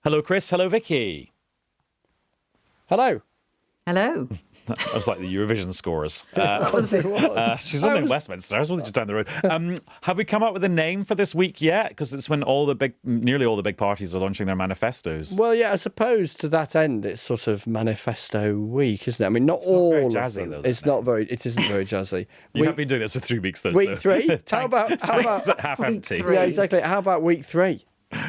Hello, Chris. Hello, Vicky. Hello. Hello. That was like the Eurovision scores. That was a bit She's living in Westminster. I was just down the road. Have we come up with a name for this week yet? Because it's when nearly all the big parties are launching their manifestos. Well, yeah, I suppose to that end, it's sort of manifesto week, isn't it? I mean, not It's all not very of jazzy, them. though, It's not very. It isn't very jazzy. You have been doing this for 3 weeks, though. Week so. 3. How about half empty? Yeah, exactly. How about week 3?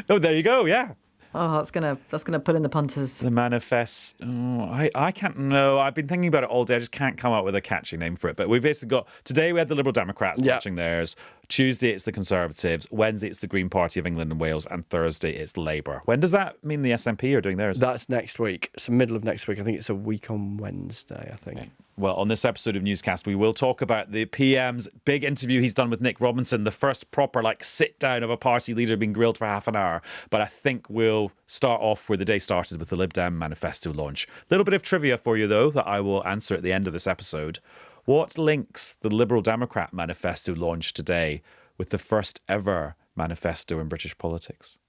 Oh, there you go. Yeah. Oh, that's gonna put in the punters. The manifest. Oh, I can't know. I've been thinking about it all day. I just can't come up with a catchy name for it. But we've basically got today we had the Liberal Democrats launching theirs. Tuesday it's the Conservatives. Wednesday it's the Green Party of England and Wales, and Thursday it's Labour. When does that mean the SNP are doing theirs? That's next week. It's the middle of next week. I think it's a week on Wednesday. I think. Okay. Well, on this episode of Newscast, we will talk about the PM's big interview he's done with Nick Robinson, the first proper sit down of a party leader being grilled for half an hour. But I think we'll start off where the day started with the Lib Dem manifesto launch. A little bit of trivia for you, though, that I will answer at the end of this episode. What links the Liberal Democrat manifesto launch today with the first ever manifesto in British politics?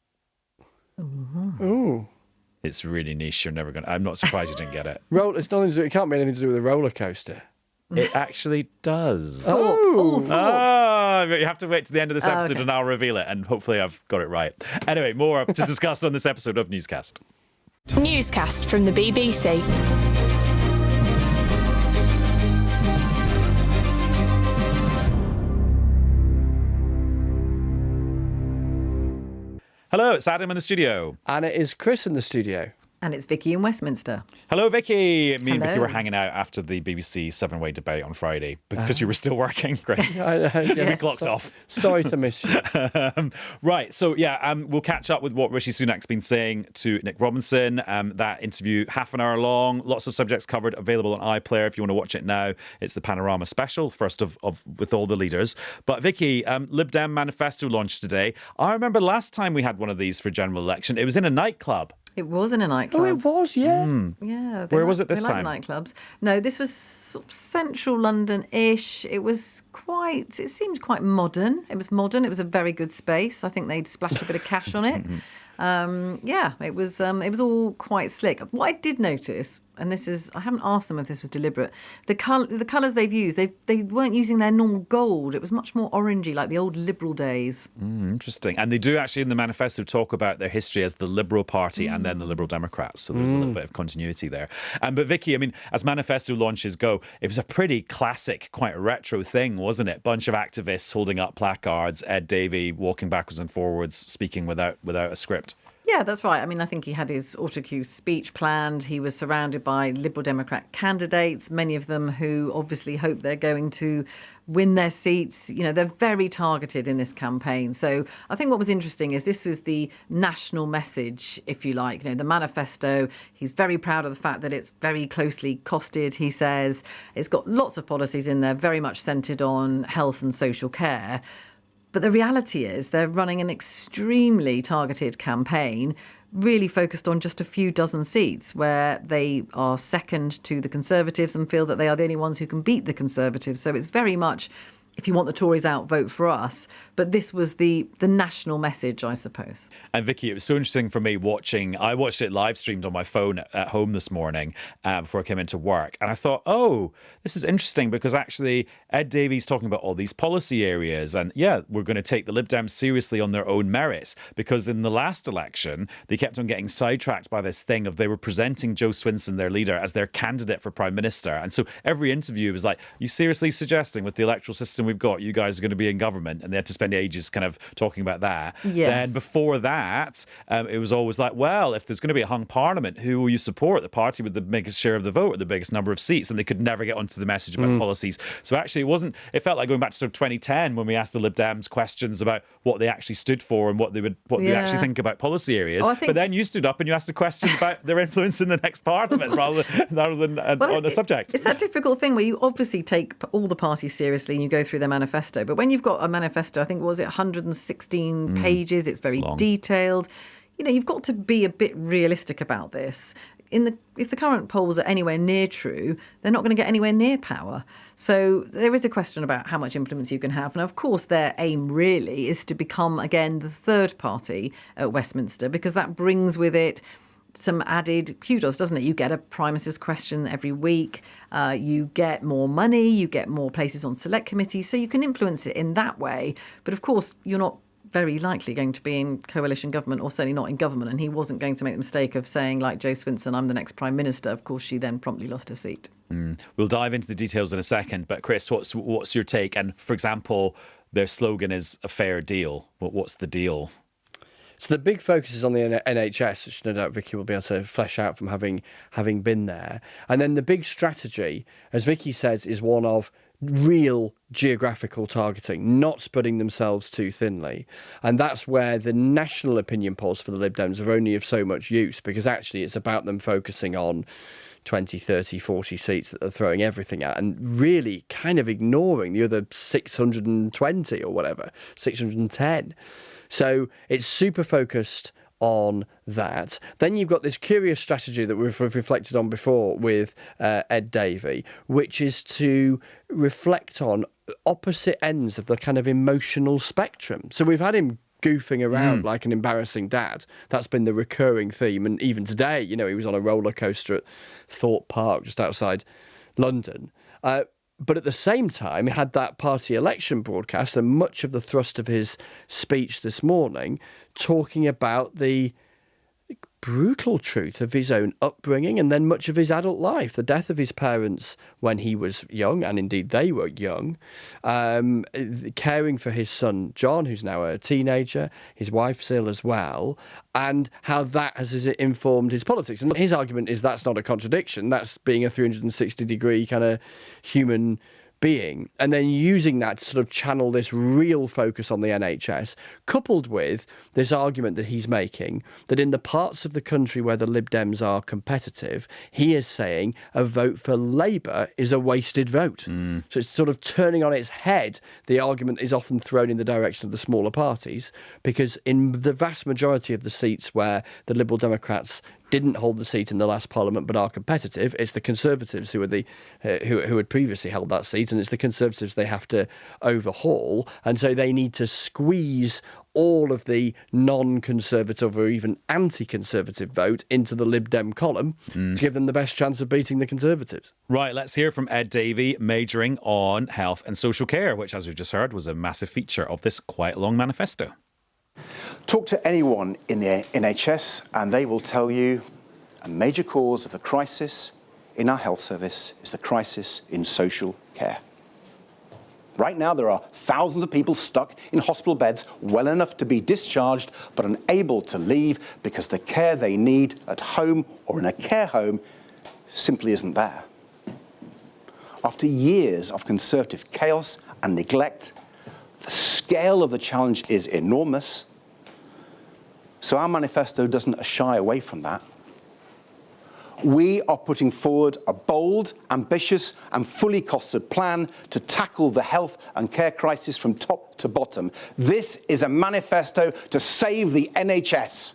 Ooh. It's really niche. You're never going to... I'm not surprised you didn't get it. It's nothing to do. It can't be anything to do with a roller coaster. It actually does. Oh. You have to wait to the end of this episode and I'll reveal it, and hopefully I've got it right. Anyway, more to discuss on this episode of Newscast. Newscast from the BBC. Hello, it's Adam in the studio. And it is Chris in the studio. And it's Vicki in Westminster. Hello, Vicky. Me and Vicky Hello. were hanging out after the BBC seven-way debate on Friday because you were still working, Chris. I know, yeah. We clocked off. Sorry to miss you. Right, so we'll catch up with what Rishi Sunak's been saying to Nick Robinson. That interview, half an hour long, lots of subjects covered, available on iPlayer if you want to watch it now. It's the Panorama special, first of with all the leaders. But Vicky, Lib Dem manifesto launched today. I remember last time we had one of these for general election, it was in a nightclub. It was in a nightclub. Oh, it was, yeah. Yeah. Where was it this they time? Like nightclubs. No, this was sort of central London-ish. It seemed quite modern. It was modern. It was a very good space. I think they'd splashed a bit of cash on it. It was all quite slick. What I did notice, and I haven't asked them if this was deliberate, the colours they've used, they weren't using their normal gold. It was much more orangey, like the old Liberal days. Interesting. And they do actually in the manifesto talk about their history as the Liberal Party and then the Liberal Democrats. So there's a little bit of continuity there. But Vicky, I mean, as manifesto launches go, it was a pretty classic, quite retro thing, wasn't it? Bunch of activists holding up placards, Ed Davey walking backwards and forwards, speaking without a script. Yeah, that's right. I mean, I think he had his autocue speech planned. He was surrounded by Liberal Democrat candidates, many of them who obviously hope they're going to win their seats. You know, they're very targeted in this campaign. So I think what was interesting is this was the national message, if you like. You know, the manifesto, he's very proud of the fact that it's very closely costed, he says. It's got lots of policies in there, very much centred on health and social care. But the reality is they're running an extremely targeted campaign, really focused on just a few dozen seats, where they are second to the Conservatives and feel that they are the only ones who can beat the Conservatives. So it's very much, if you want the Tories out, vote for us. But this was the national message, I suppose. And Vicky, it was so interesting for me I watched it live streamed on my phone at home this morning before I came into work. And I thought, oh, this is interesting because actually Ed Davey's talking about all these policy areas. And yeah, we're going to take the Lib Dems seriously on their own merits, because in the last election, they kept on getting sidetracked by this thing of they were presenting Joe Swinson, their leader, as their candidate for Prime Minister. And so every interview was like, you seriously suggesting with the electoral system we've got, you guys are going to be in government? And they had to spend ages kind of talking about that. Yes. Then before that, it was always like, well, if there's going to be a hung parliament, who will you support? The party with the biggest share of the vote or the biggest number of seats? And they could never get onto the message about policies. So actually it felt like going back to sort of 2010 when we asked the Lib Dems questions about what they actually stood for and what they actually think about policy areas. But then you stood up and you asked a question about their influence in the next parliament rather than on the subject. It's that difficult thing where you obviously take all the parties seriously and you go through their manifesto. But when you've got a manifesto, I think, was it 116 pages? It's very detailed. You know, you've got to be a bit realistic about this. if the current polls are anywhere near true, they're not going to get anywhere near power. So there is a question about how much influence you can have. And of course, their aim really is to become, again, the third party at Westminster, because that brings with it some added kudos, doesn't it? You get a Prime Minister's question every week. You get more money. You get more places on select committees. So you can influence it in that way. But of course, you're not very likely going to be in coalition government, or certainly not in government. And he wasn't going to make the mistake of saying, like Jo Swinson, I'm the next Prime Minister. Of course, she then promptly lost her seat. We'll dive into the details in a second. But Chris, what's your take? And for example, their slogan is a fair deal. What's the deal? So the big focus is on the NHS, which no doubt Vicki will be able to flesh out from having been there. And then the big strategy, as Vicki says, is one of real geographical targeting, not spreading themselves too thinly. And that's where the national opinion polls for the Lib Dems are only of so much use, because actually it's about them focusing on 20, 30, 40 seats that they're throwing everything at, and really kind of ignoring the other 620 or whatever, 610. So it's super focused on that. Then you've got this curious strategy that we've reflected on before with Ed Davey, which is to reflect on opposite ends of the kind of emotional spectrum. So we've had him goofing around like an embarrassing dad. That's been the recurring theme. And even today, you know, he was on a roller coaster at Thorpe Park just outside London. But at the same time, he had that party election broadcast, and much of the thrust of his speech this morning talking about the brutal truth of his own upbringing, and then much of his adult life, the death of his parents when he was young, and indeed they were young, caring for his son John, who's now a teenager, his wife's ill as well, and how that has informed his politics. And his argument is that's not a contradiction, that's being a 360-degree kind of human being, and then using that to sort of channel this real focus on the NHS, coupled with this argument that he's making that in the parts of the country where the Lib Dems are competitive, he is saying a vote for Labour is a wasted vote. So it's sort of turning on its head the argument is often thrown in the direction of the smaller parties, because in the vast majority of the seats where the Liberal Democrats didn't hold the seat in the last Parliament but are competitive, it's the Conservatives who are who had previously held that seat, and it's the Conservatives they have to overhaul, and so they need to squeeze all of the non-Conservative or even anti-Conservative vote into the Lib Dem column to give them the best chance of beating the Conservatives. Right, let's hear from Ed Davey, majoring on health and social care, which, as we've just heard, was a massive feature of this quite long manifesto. Talk to anyone in the NHS and they will tell you a major cause of the crisis in our health service is the crisis in social care. Right now, there are thousands of people stuck in hospital beds well enough to be discharged but unable to leave because the care they need at home or in a care home simply isn't there. After years of Conservative chaos and neglect, the scale of the challenge is enormous, so our manifesto doesn't shy away from that. We are putting forward a bold, ambitious and fully costed plan to tackle the health and care crisis from top to bottom. This is a manifesto to save the NHS.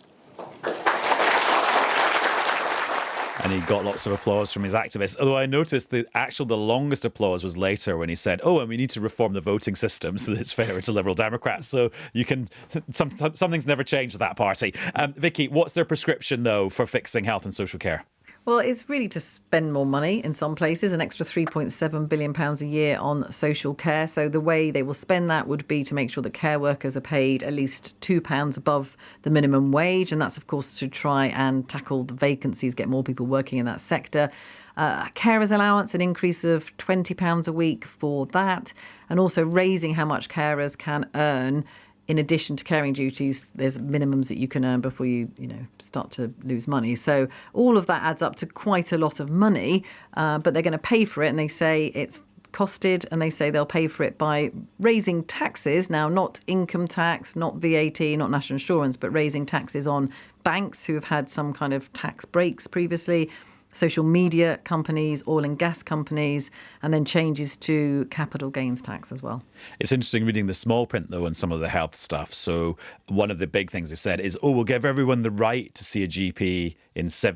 And he got lots of applause from his activists. Although I noticed the longest applause was later when he said, and we need to reform the voting system so that it's fairer to Liberal Democrats. So you can, something's never changed with that party. Vicki, what's their prescription, though, for fixing health and social care? Well, it's really to spend more money in some places, an extra £3.7 billion a year on social care. So the way they will spend that would be to make sure that care workers are paid at least £2 above the minimum wage. And that's, of course, to try and tackle the vacancies, get more people working in that sector. Carers allowance, an increase of £20 a week for that. And also raising how much carers can earn. In addition to caring duties, there's minimums that you can earn before you start to lose money. So all of that adds up to quite a lot of money, but they're going to pay for it. And they say it's costed, and they say they'll pay for it by raising taxes. Now, not income tax, not VAT, not national insurance, but raising taxes on banks who have had some kind of tax breaks previously, social media companies, oil and gas companies, and then changes to capital gains tax as well. It's interesting reading the small print, though, on some of the health stuff. So one of the big things they've said is, we'll give everyone the right to see a GP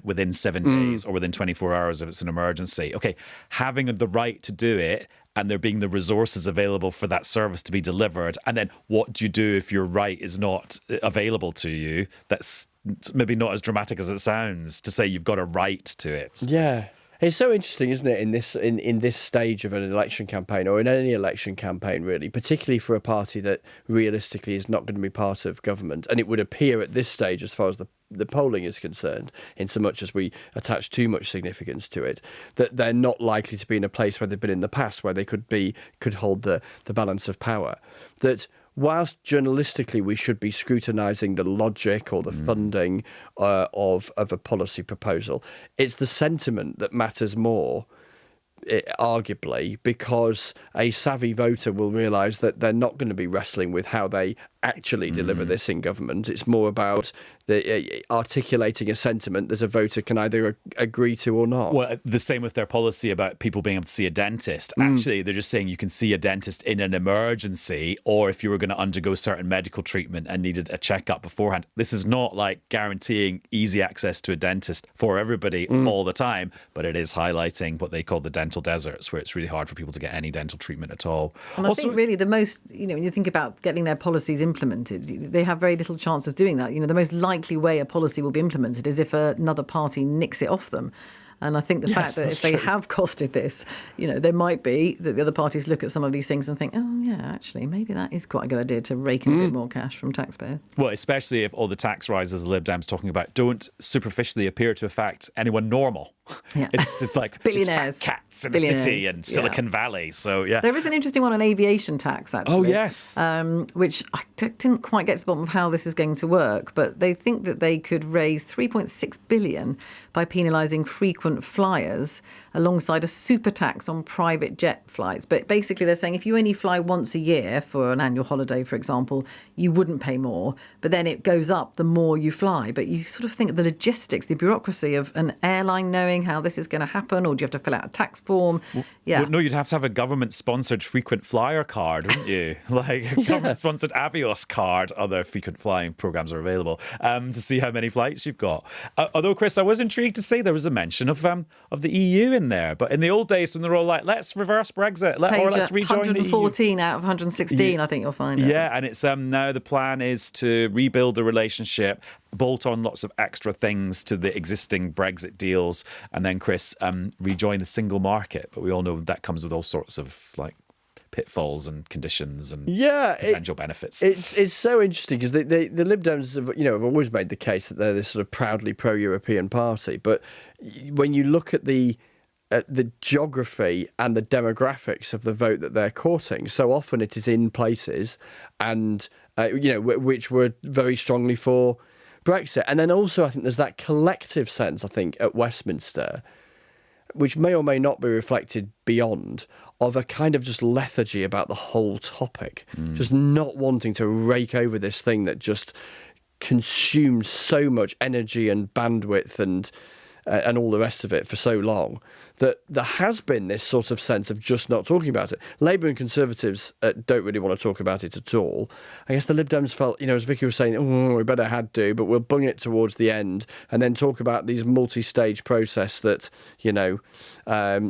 within 7 days or within 24 hours if it's an emergency. Okay, having the right to do it and there being the resources available for that service to be delivered. And then what do you do if your right is not available to you? That's maybe not as dramatic as it sounds to say you've got a right to it. Yeah. It's so interesting, isn't it, in this stage of an election campaign, or in any election campaign, really, particularly for a party that realistically is not going to be part of government. And it would appear at this stage, as far as the polling is concerned, in so much as we attach too much significance to it, that they're not likely to be in a place where they've been in the past, where they could hold the balance of power. That whilst journalistically we should be scrutinising the logic or the funding of a policy proposal, it's the sentiment that matters more, arguably, because a savvy voter will realise that they're not going to be wrestling with how they actually deliver this in government. It's more about articulating a sentiment that a voter can either agree to or not. Well, the same with their policy about people being able to see a dentist. Actually, they're just saying you can see a dentist in an emergency, or if you were going to undergo certain medical treatment and needed a checkup beforehand. This is not like guaranteeing easy access to a dentist for everybody all the time, but it is highlighting what they call the dental deserts, where it's really hard for people to get any dental treatment at all. And I think really the most, when you think about getting their policies implemented, they have very little chance of doing that. The most likely way a policy will be implemented is if another party nicks it off them. And I think the fact that if they have costed this, there might be that the other parties look at some of these things and think, oh, yeah, actually, maybe that is quite a good idea to rake in a bit more cash from taxpayers. Well, especially if all the tax rises the Lib Dems talking about don't superficially appear to affect anyone normal. Yeah. It's like billionaires, it's fat cats in the city and Silicon Valley. So, yeah. There is an interesting one on aviation tax, actually. Oh, yes. Which I didn't quite get to the bottom of how this is going to work, but they think that they could raise $3.6 billion by penalising frequent flyers alongside a super tax on private jet flights. But basically they're saying if you only fly once a year for an annual holiday, for example, you wouldn't pay more, but then it goes up the more you fly. But you sort of think of the logistics, the bureaucracy of an airline knowing how this is going to happen, or do you have to fill out a tax form? Well, no, you'd have to have a government-sponsored frequent flyer card, wouldn't you? Like a government-sponsored Avios card. Other frequent flying programmes are available to see how many flights you've got. Although, Chris, I was intrigued to see there was a mention of the EU in there. But in the old days when they were all like, let's reverse Brexit, or let's rejoin the EU. 114 out of 116, I think you'll find. Yeah, and it's now the plan is to rebuild the relationship, bolt on lots of extra things to the existing Brexit deals, and then, Chris, rejoin the single market. But we all know that comes with all sorts of pitfalls and conditions and potential benefits. It's so interesting because the Lib Dems have always made the case that they're this sort of proudly pro-European party, but when you look at the geography and the demographics of the vote that they're courting, so often it is in places and which were very strongly for Brexit. And then also I think there's that collective sense, I think, at Westminster, which may or may not be reflected beyond, of a kind of just lethargy about the whole topic, just not wanting to rake over this thing that just consumes so much energy and bandwidth and all the rest of it for so long, that there has been this sort of sense of just not talking about it. Labour and Conservatives don't really want to talk about it at all. I guess the Lib Dems felt, as Vicki was saying, we better had do, but we'll bung it towards the end and then talk about these multi-stage process that,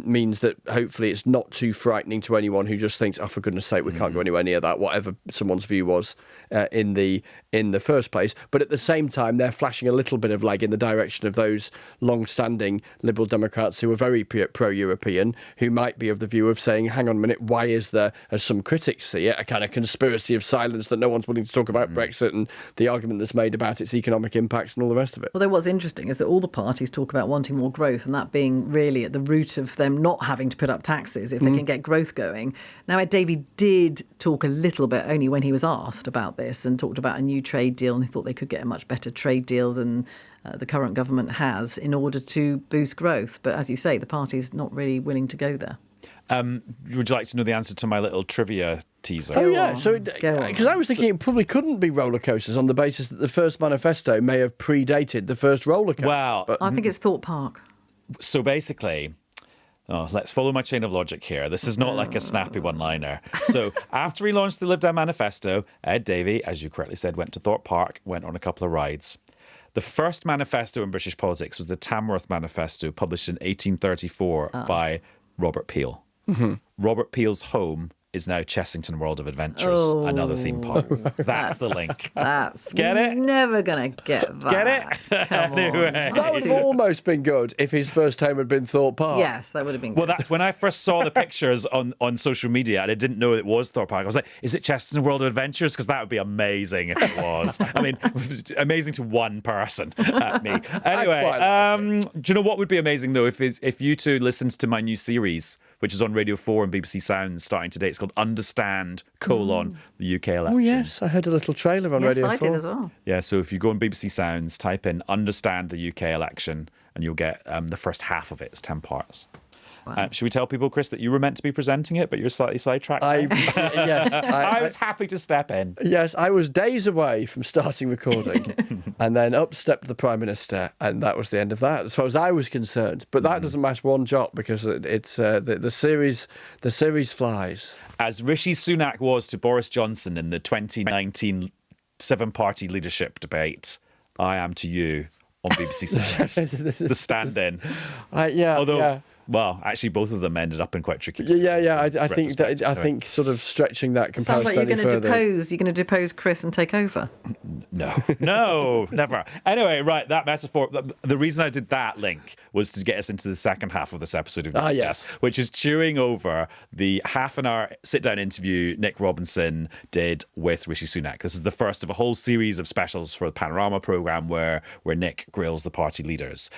means that hopefully it's not too frightening to anyone who just thinks, oh, for goodness sake, we can't go anywhere near that, whatever someone's view was in the first place. But at the same time, they're flashing a little bit of leg in the direction of those long-standing Liberal Democrats who are very pro-European, who might be of the view of saying, hang on a minute, why is there, as some critics see it, a kind of conspiracy of silence that no one's willing to talk about Brexit and the argument that's made about its economic impacts and all the rest of it? Although what's interesting is that all the parties talk about wanting more growth, and that being really at the root of them not having to put up taxes if they can get growth going. Now, Ed Davey did talk a little bit, only when he was asked about this, and talked about a new trade deal, and he thought they could get a much better trade deal than the current government has in order to boost growth. But as you say, the party's not really willing to go there. Would you like to know the answer to my little trivia teaser? Oh, yeah. So, because I was thinking it probably couldn't be roller coasters on the basis that the first manifesto may have predated the first roller coaster. Wow. I think it's Thorpe Park. So basically, let's follow my chain of logic here. This is not like a snappy one-liner. So after he launched the Lib Dem Manifesto, Ed Davey, as you correctly said, went to Thorpe Park, went on a couple of rides. The first manifesto in British politics was the Tamworth Manifesto, published in 1834 by Robert Peel. Mm-hmm. Robert Peel's home is now Chessington World of Adventures, another theme park. That's the link. That's Get it? Never gonna get that. Get it? Anyway. That would have almost been good if his first home had been Thorpe Park. Yes, that would have been good. Well, that's when I first saw the pictures on social media and I didn't know it was Thorpe Park. I was like, is it Chessington World of Adventures? Because that would be amazing if it was. I mean, amazing to one person, me. Anyway, do you know what would be amazing, though, if you two listened to my new series, which is on Radio 4 and BBC Sounds starting today. It's called Understand, the UK election. Oh, yes. I heard a little trailer on Radio 4. Yes, I did as well. Yeah, so if you go on BBC Sounds, type in Understand the UK election, and you'll get the first half of it. It's 10 parts. Wow. Should we tell people, Chris, that you were meant to be presenting it, but you're slightly sidetracked? Yes. I was happy to step in. Yes, I was days away from starting recording, and then up stepped the Prime Minister, and that was the end of that, as far as I was concerned. But that doesn't matter one jot, because it's the series flies. As Rishi Sunak was to Boris Johnson in the 2019 seven-party leadership debate, I am to you on BBC Sounds. The stand-in. Well, actually, both of them ended up in quite tricky positions. I think sort of stretching that comparison. Sounds like you're going to further. depose. You're going to depose Chris and take over. No, never. Anyway, right, that metaphor. The reason I did that link was to get us into the second half of this episode of Newscast, which is chewing over the half-an-hour sit-down interview Nick Robinson did with Rishi Sunak. This is the first of a whole series of specials for the Panorama programme where Nick grills the party leaders.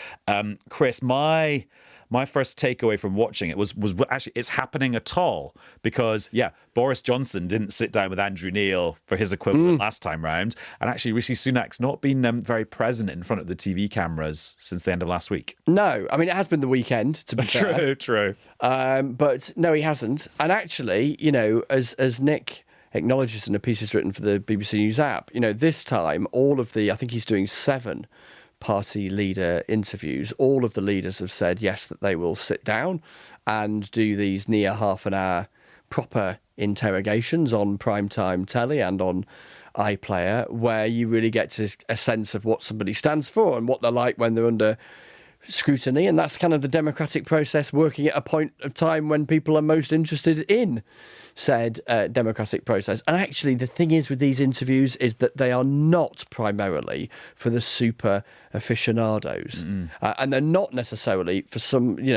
Chris, my first takeaway from watching it was actually it's happening at all because, Boris Johnson didn't sit down with Andrew Neil for his equivalent last time round. And actually, Rishi Sunak's not been very present in front of the TV cameras since the end of last week. No, I mean, it has been the weekend, to be fair. True. But no, he hasn't. And actually, as Nick acknowledges in a piece he's written for the BBC News app, this time, I think he's doing 7 party leader interviews. All of the leaders have said yes, that they will sit down and do these near half an hour proper interrogations on primetime telly and on iPlayer, where you really get a sense of what somebody stands for and what they're like when they're under scrutiny. And that's kind of the democratic process working at a point of time when people are most interested in said democratic process. And actually, the thing is with these interviews is that they are not primarily for the super aficionados. And they're not necessarily for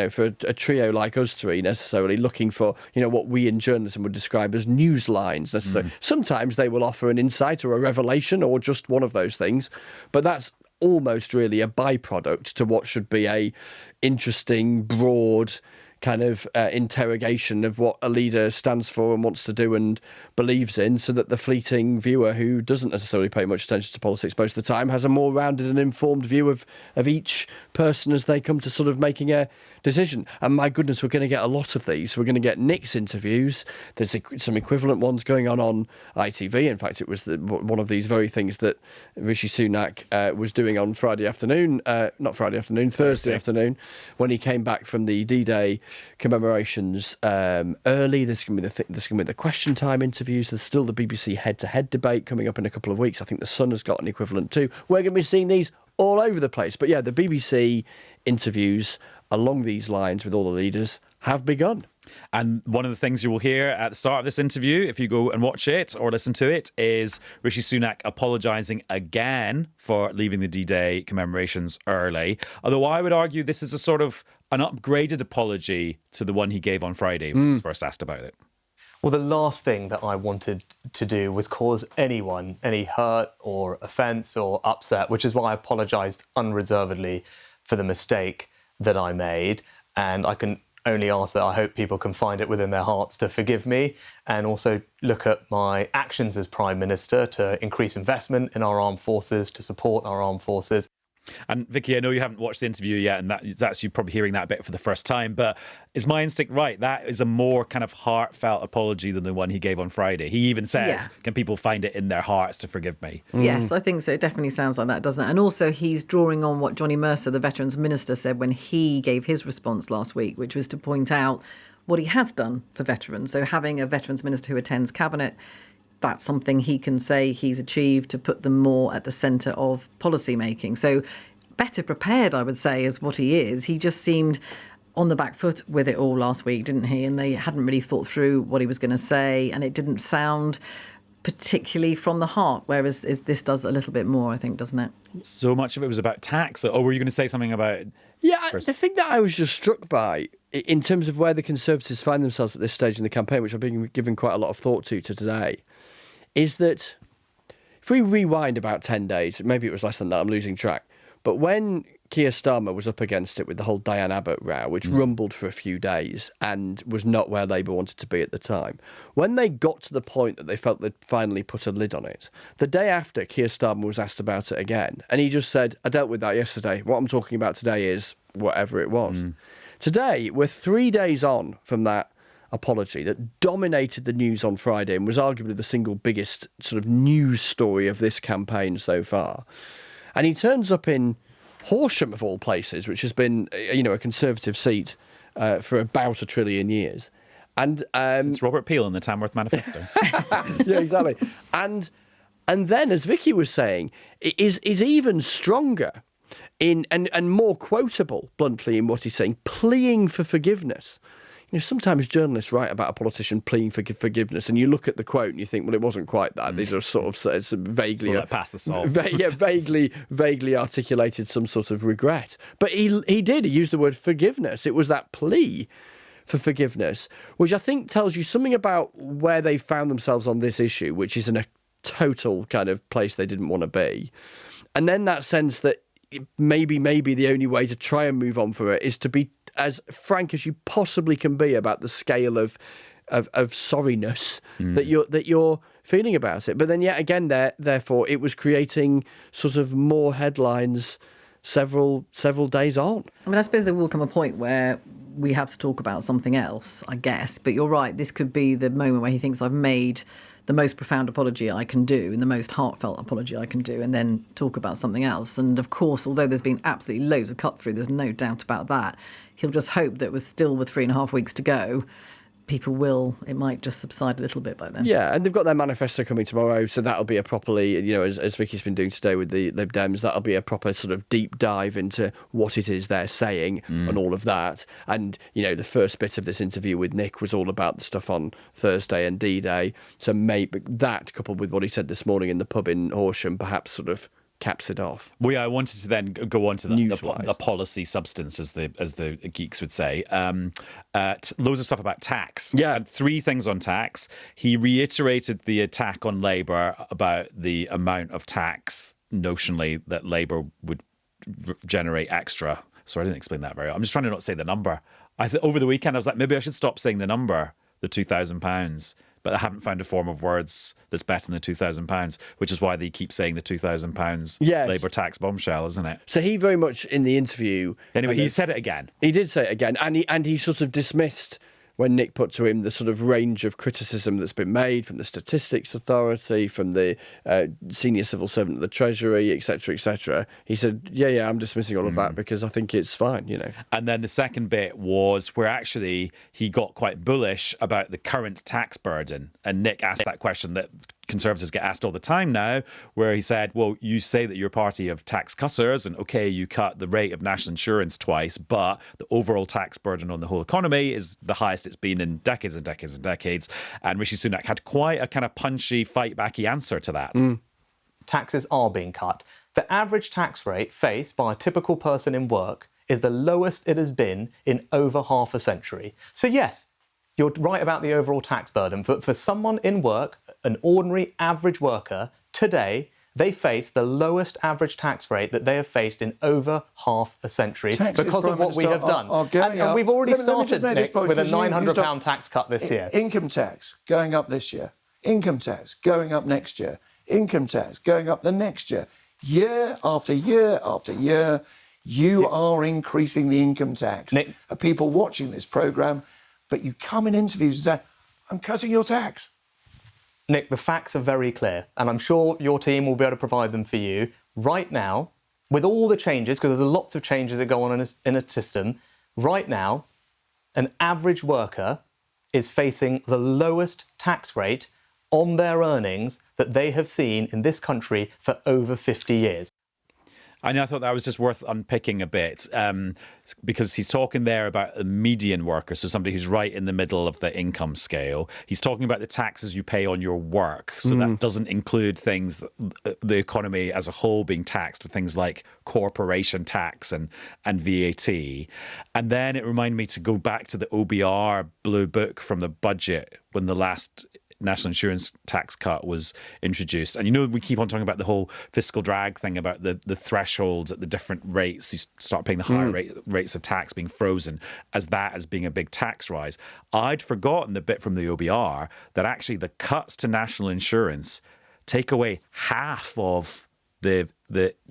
for a trio like us three necessarily looking for, what we in journalism would describe as news lines necessarily. Sometimes they will offer an insight or a revelation or just one of those things, but that's almost really a byproduct to what should be a interesting, broad kind of interrogation of what a leader stands for and wants to do and believes in, so that the fleeting viewer who doesn't necessarily pay much attention to politics most of the time has a more rounded and informed view of each person as they come to sort of making a decision. And my goodness, we're going to get a lot of these. We're going to get Nick's interviews. There's some equivalent ones going on ITV. In fact, it was one of these very things that Rishi Sunak was doing on Thursday afternoon, when he came back from the D-Day commemorations early. There's going to be the question time interviews. There's still the BBC head-to-head debate coming up in a couple of weeks. I think the Sun has got an equivalent too. We're going to be seeing these all over the place. But yeah, the BBC interviews along these lines with all the leaders have begun. And one of the things you will hear at the start of this interview, if you go and watch it or listen to it, is Rishi Sunak apologising again for leaving the D-Day commemorations early. Although I would argue this is a sort of an upgraded apology to the one he gave on Friday when he was first asked about it. Well, the last thing that I wanted to do was cause anyone any hurt or offence or upset, which is why I apologised unreservedly for the mistake that I made. And I can only ask that I hope people can find it within their hearts to forgive me, and also look at my actions as Prime Minister to increase investment in our armed forces, to support our armed forces. And Vicki, I know you haven't watched the interview yet, and that's you probably hearing that bit for the first time, but is my instinct right? That is a more kind of heartfelt apology than the one he gave on Friday. He even says, can people find it in their hearts to forgive me? Yes, I think so. It definitely sounds like that, doesn't it? And also he's drawing on what Johnny Mercer, the Veterans Minister, said when he gave his response last week, which was to point out what he has done for veterans. So having a Veterans Minister who attends Cabinet, that's something he can say he's achieved to put them more at the centre of policy making. So better prepared, I would say, is what he is. He just seemed on the back foot with it all last week, didn't he? And they hadn't really thought through what he was going to say, and it didn't sound particularly from the heart, whereas this does a little bit more, I think, doesn't it? So much of it was about tax. Or were you going to say something about... Yeah, the thing that I was just struck by, in terms of where the Conservatives find themselves at this stage in the campaign, which I've been giving quite a lot of thought to today, is that if we rewind about 10 days, maybe it was less than that, I'm losing track, but when Keir Starmer was up against it with the whole Diane Abbott row, which rumbled for a few days and was not where Labour wanted to be at the time, when they got to the point that they felt they'd finally put a lid on it, the day after, Keir Starmer was asked about it again, and he just said, I dealt with that yesterday. What I'm talking about today is whatever it was. Today, we're 3 days on from that apology that dominated the news on Friday and was arguably the single biggest sort of news story of this campaign so far. And he turns up in Horsham, of all places, which has been, a Conservative seat for about 1 trillion years. And since Robert Peel in the Tamworth Manifesto. Yeah, exactly. And then, as Vicki was saying, it is even stronger and more quotable, bluntly, in what he's saying, pleading for forgiveness. Sometimes journalists write about a politician pleading for forgiveness, and you look at the quote and you think, well, it wasn't quite that. These are sort of it's vaguely pass the salt. Vaguely articulated some sort of regret. But he did. He used the word forgiveness. It was that plea for forgiveness, which I think tells you something about where they found themselves on this issue, which is in a total kind of place they didn't want to be. And then that sense that maybe the only way to try and move on from it is to be as frank as you possibly can be about the scale of sorriness that you're feeling about it. But then yet again, therefore, it was creating sort of more headlines several days on. I mean, I suppose there will come a point where we have to talk about something else, I guess. But you're right, this could be the moment where he thinks I've made the most profound apology I can do and the most heartfelt apology I can do, and then talk about something else. And of course, although there's been absolutely loads of cut through, there's no doubt about that. He'll just hope that with 3.5 weeks to go, it might just subside a little bit by then. Yeah, and they've got their manifesto coming tomorrow, so that'll be a properly, as Vicki's been doing today with the Lib Dems, that'll be a proper sort of deep dive into what it is they're saying and all of that. And, the first bit of this interview with Nick was all about the stuff on Thursday and D-Day, so maybe that, coupled with what he said this morning in the pub in Horsham, perhaps sort of caps it off. Well, yeah, I wanted to then go on to the policy substance, as the geeks would say. Loads of stuff about tax. Yeah. And 3 things on tax. He reiterated the attack on Labour about the amount of tax, notionally, that Labour would generate extra. Sorry, I didn't explain that very well. I'm just trying to not say the number. Over the weekend, I was like, maybe I should stop saying the number, the £2,000. But I haven't found a form of words that's better than the £2,000, which is why they keep saying the £2,000 Labour tax bombshell, isn't it? So he very much, in the interview... Anyway, he said it again. He did say it again, and he sort of dismissed, when Nick put to him, the sort of range of criticism that's been made from the Statistics Authority, from the senior civil servant of the Treasury, etc., etc. He said, I'm dismissing all of that because I think it's fine, And then the second bit was where actually he got quite bullish about the current tax burden. And Nick asked that question that Conservatives get asked all the time now, where he said, well, you say that you're a party of tax cutters, and okay, you cut the rate of national insurance twice, but the overall tax burden on the whole economy is the highest it's been in decades and decades and decades. And Rishi Sunak had quite a kind of punchy, fight-backy answer to that. Taxes are being cut. The average tax rate faced by a typical person in work is the lowest it has been in over half a century. So yes, you're right about the overall tax burden, but for someone in work, an ordinary average worker, today, they face the lowest average tax rate that they have faced in over half a century because of what we have done. And we've already started, Nick, with a £900 tax cut this year. Income tax going up this year. Income tax going up next year. Income tax going up the next year. year after year after year, you are increasing the income tax. Nick, Are people watching this programme, but you come in interviews and say, I'm cutting your tax. Nick, the facts are very clear, and I'm sure your team will be able to provide them for you. Right now, with all the changes, because there's lots of changes that go on in a system, right now, an average worker is facing the lowest tax rate on their earnings that they have seen in this country for over 50 years. I know, I thought that was just worth unpicking a bit, because he's talking there about a median worker, so somebody who's right in the middle of the income scale. He's talking about the taxes you pay on your work, so that doesn't include things, the economy as a whole being taxed with things like corporation tax and VAT. And then it reminded me to go back to the OBR Blue Book from the budget when the last national insurance tax cut was introduced. And we keep on talking about the whole fiscal drag thing about the thresholds at the different rates. You start paying the higher rates of tax being frozen as being a big tax rise. I'd forgotten the bit from the OBR that actually the cuts to national insurance take away half of the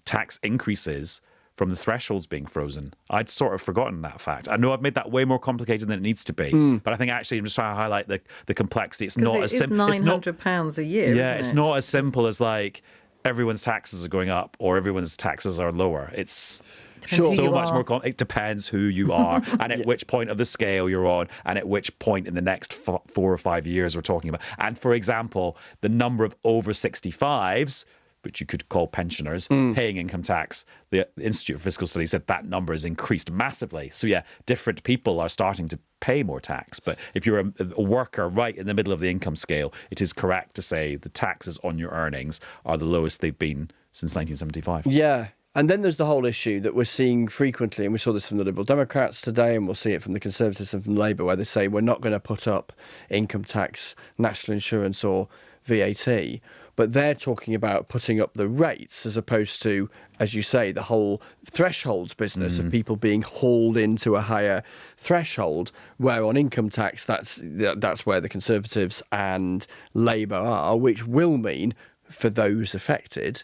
tax increases from the thresholds being frozen. I'd sort of forgotten that fact. I know I've made that way more complicated than it needs to be, but I think actually I'm just trying to highlight the complexity. It's not as simple. It's £900 a year. Yeah, isn't it's it? not as simple as like everyone's taxes are going up or everyone's taxes are lower. It's so much more. It depends who you are and at which point of the scale you're on and at which point in the next 4 or 5 years we're talking about. And for example, the number of over 65s, which you could call pensioners, paying income tax, the Institute of Fiscal Studies said that number has increased massively. So yeah, different people are starting to pay more tax. But if you're a worker right in the middle of the income scale, it is correct to say the taxes on your earnings are the lowest they've been since 1975. Yeah. And then there's the whole issue that we're seeing frequently, and we saw this from the Liberal Democrats today, and we'll see it from the Conservatives and from Labour, where they say we're not going to put up income tax, national insurance or VAT. But they're talking about putting up the rates as opposed to, as you say, the whole thresholds business of people being hauled into a higher threshold, where on income tax, that's where the Conservatives and Labour are, which will mean, for those affected,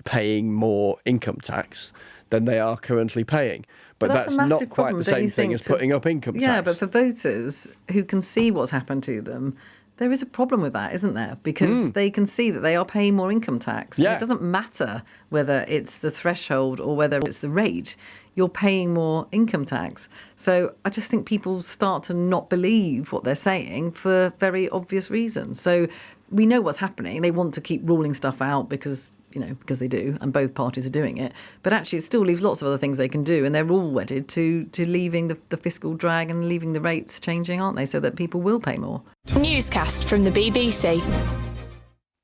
paying more income tax than they are currently paying. But that's not quite the same thing as putting up income tax. Yeah, but for voters who can see what's happened to them, there is a problem with that, isn't there? Because they can see that they are paying more income tax. Yeah. It doesn't matter whether it's the threshold or whether it's the rate. You're paying more income tax. So I just think people start to not believe what they're saying for very obvious reasons. So we know what's happening. They want to keep ruling stuff out because they do, and both parties are doing it. But actually, it still leaves lots of other things they can do, and they're all wedded to leaving the fiscal drag and leaving the rates changing, aren't they, so that people will pay more. Newscast from the BBC.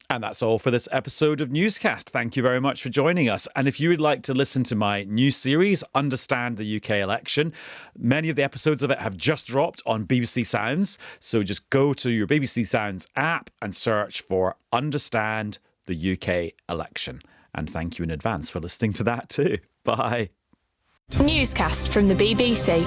And that's all for this episode of Newscast. Thank you very much for joining us. And if you would like to listen to my new series, Understand the UK Election, many of the episodes of it have just dropped on BBC Sounds. So just go to your BBC Sounds app and search for Understand the UK Election. And thank you in advance for listening to that too. Bye. Newscast from the BBC.